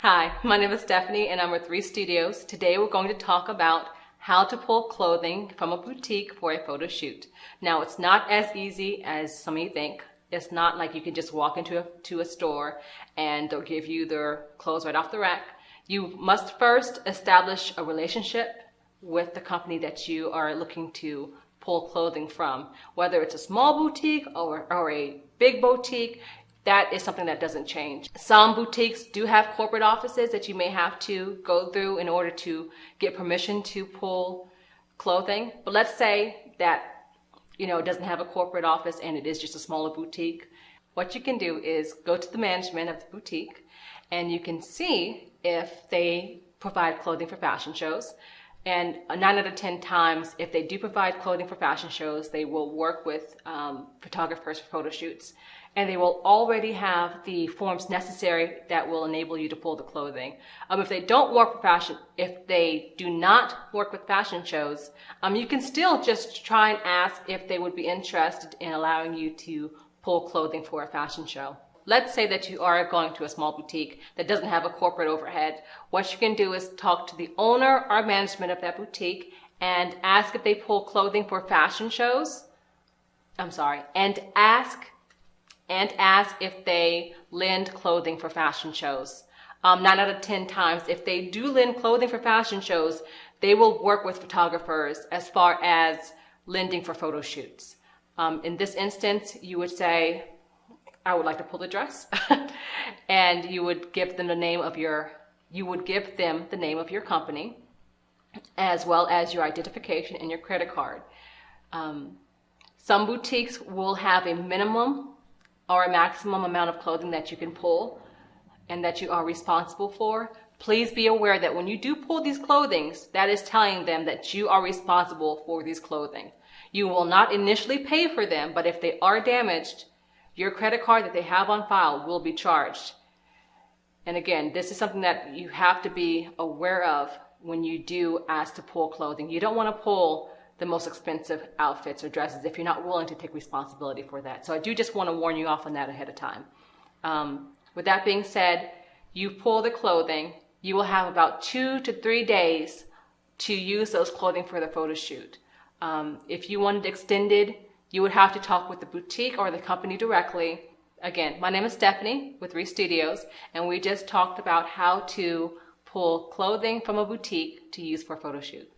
Hi, my name is Stephanie and I'm with Three Studios. Today we're going to talk about how to pull clothing from a boutique for a photo shoot. Now, it's not as easy as some of you think. It's not like you can just walk into a store and they'll give you their clothes right off the rack. You must first establish a relationship with the company that you are looking to pull clothing from. Whether it's a small boutique or a big boutique, that is something that doesn't change. Some boutiques do have corporate offices that you may have to go through in order to get permission to pull clothing. But let's say that it doesn't have a corporate office and it is just a smaller boutique. What you can do is go to the management of the boutique and you can see if they provide clothing for fashion shows. And 9 out of 10 times, if they do provide clothing for fashion shows, they will work with photographers for photo shoots. And they will already have the forms necessary that will enable you to pull the clothing. If they don't work for fashion, if they do not work with fashion shows, you can still just try and ask if they would be interested in allowing you to pull clothing for a fashion show. Let's say that you are going to a small boutique that doesn't have a corporate overhead. What you can do is talk to the owner or management of that boutique and ask if they pull clothing for fashion shows. And ask if they lend clothing for fashion shows. 9 out of 10 times, if they do lend clothing for fashion shows, they will work with photographers as far as lending for photo shoots. In this instance, you would say, I would like to pull the dress, and you would give them the name of your company, as well as your identification and your credit card. Some boutiques will have a minimum or a maximum amount of clothing that you can pull and that you are responsible for. Please be aware that when you do pull these clothings, that is telling them that you are responsible for these clothing. You will not initially pay for them, but if they are damaged, your credit card that they have on file will be charged. And again, this is something that you have to be aware of when you do ask to pull clothing. You don't want to pull the most expensive outfits or dresses if you're not willing to take responsibility for that. So I do just want to warn you off on that ahead of time. With that being said, you pull the clothing, you will have about 2 to 3 days to use those clothing for the photo shoot. If you wanted extended, you would have to talk with the boutique or the company directly. Again, my name is Stephanie with Three Studios, and we just talked about how to pull clothing from a boutique to use for a photo shoot.